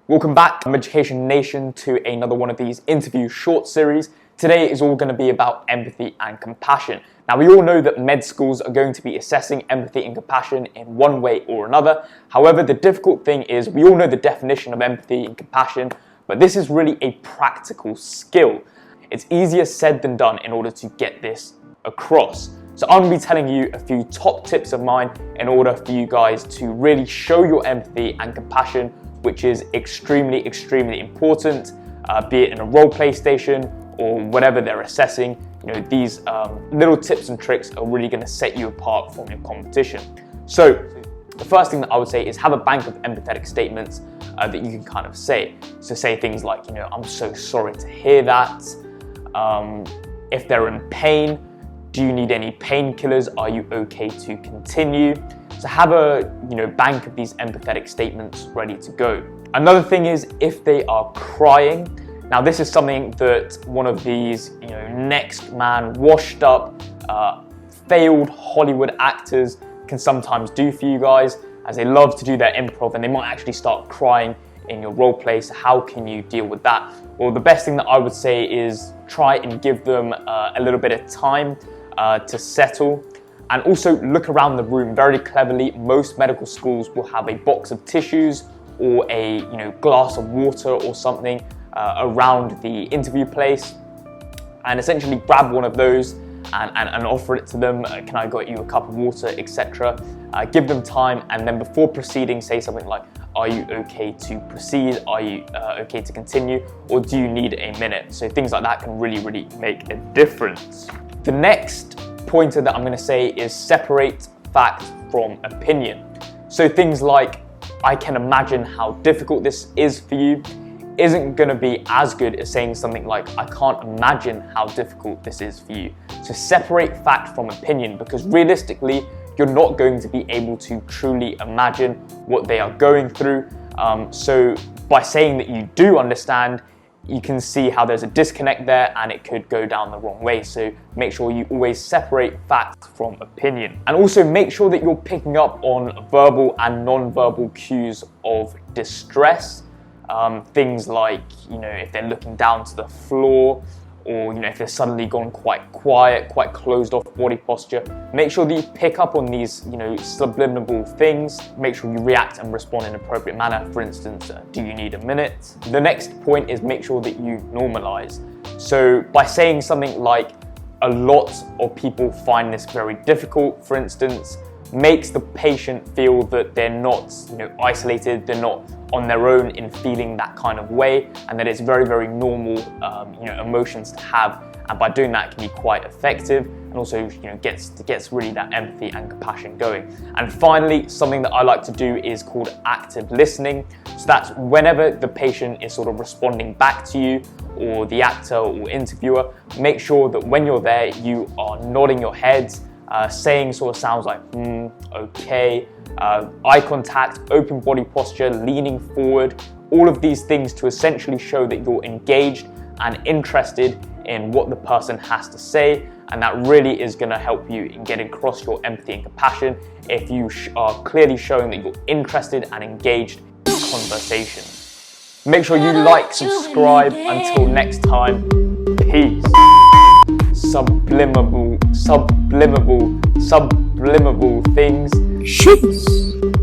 Welcome back, Education Nation, to another one of these interview short series. Today is all going to be about empathy and compassion. Now, we all know that med schools are going to be assessing empathy and compassion in one way or another. However, the difficult thing is we all know the definition of empathy and compassion, but this is really a practical skill. It's easier said than done in order to get this across. So I'm going to be telling you a few top tips of mine in order for you guys to really show your empathy and compassion, which is extremely important, be it in a role play station or whatever they're assessing. You know, these little tips and tricks are really going to set you apart from your competition. So the first thing that I would say is have a bank of empathetic statements that you can kind of say. So say things like, I'm so sorry to hear that. If they're in pain, do you need any painkillers? Are you okay to continue? So have a bank of these empathetic statements ready to go. Another thing is if they are crying. Now this is something that one of these next man washed up failed Hollywood actors can sometimes do for you guys, as they love to do their improv and they might actually start crying in your role play. So how can you deal with that? Well, the best thing that I would say is try and give them a little bit of time to settle, and also look around the room very cleverly. Most medical schools will have a box of tissues or a glass of water or something around the interview place, and essentially grab one of those and offer it to them. Can I get you a cup of water, etc. Give them time, and then before proceeding, say something like, are you okay to proceed? Are you okay to continue? Or do you need a minute? So things like that can really make a difference. The next pointer that I'm going to say is separate fact from opinion. So things like, I can imagine how difficult this is for you, isn't going to be as good as saying something like, I can't imagine how difficult this is for you. So separate fact from opinion, because realistically, you're not going to be able to truly imagine what they are going through. So by saying that you do understand, you can see how there's a disconnect there and it could go down the wrong way. So make sure you always separate fact from opinion. And also make sure that you're picking up on verbal and non-verbal cues of distress. Things like, if they're looking down to the floor, or if they're suddenly gone quite quiet, quite closed off body posture. Make sure that you pick up on these subliminal things. Make sure you react and respond in an appropriate manner. For instance, do you need a minute? The next point is make sure that you normalize. So by saying something like, a lot of people find this very difficult, for instance, makes the patient feel that they're not isolated, they're not on their own in feeling that kind of way, and that it's very normal emotions to have. And by doing that, it can be quite effective, and also gets really that empathy and compassion going. And finally, something that I like to do is called active listening. So that's whenever the patient is sort of responding back to you, or the actor or interviewer, make sure that when you're there, you are nodding your heads, saying sort of sounds like, okay, eye contact, open body posture, leaning forward, all of these things to essentially show that you're engaged and interested in what the person has to say. And that really is going to help you in getting across your empathy and compassion if you are clearly showing that you're interested and engaged in conversation. Make sure you like, subscribe. Until next time, peace. Subliminal things. Jeez.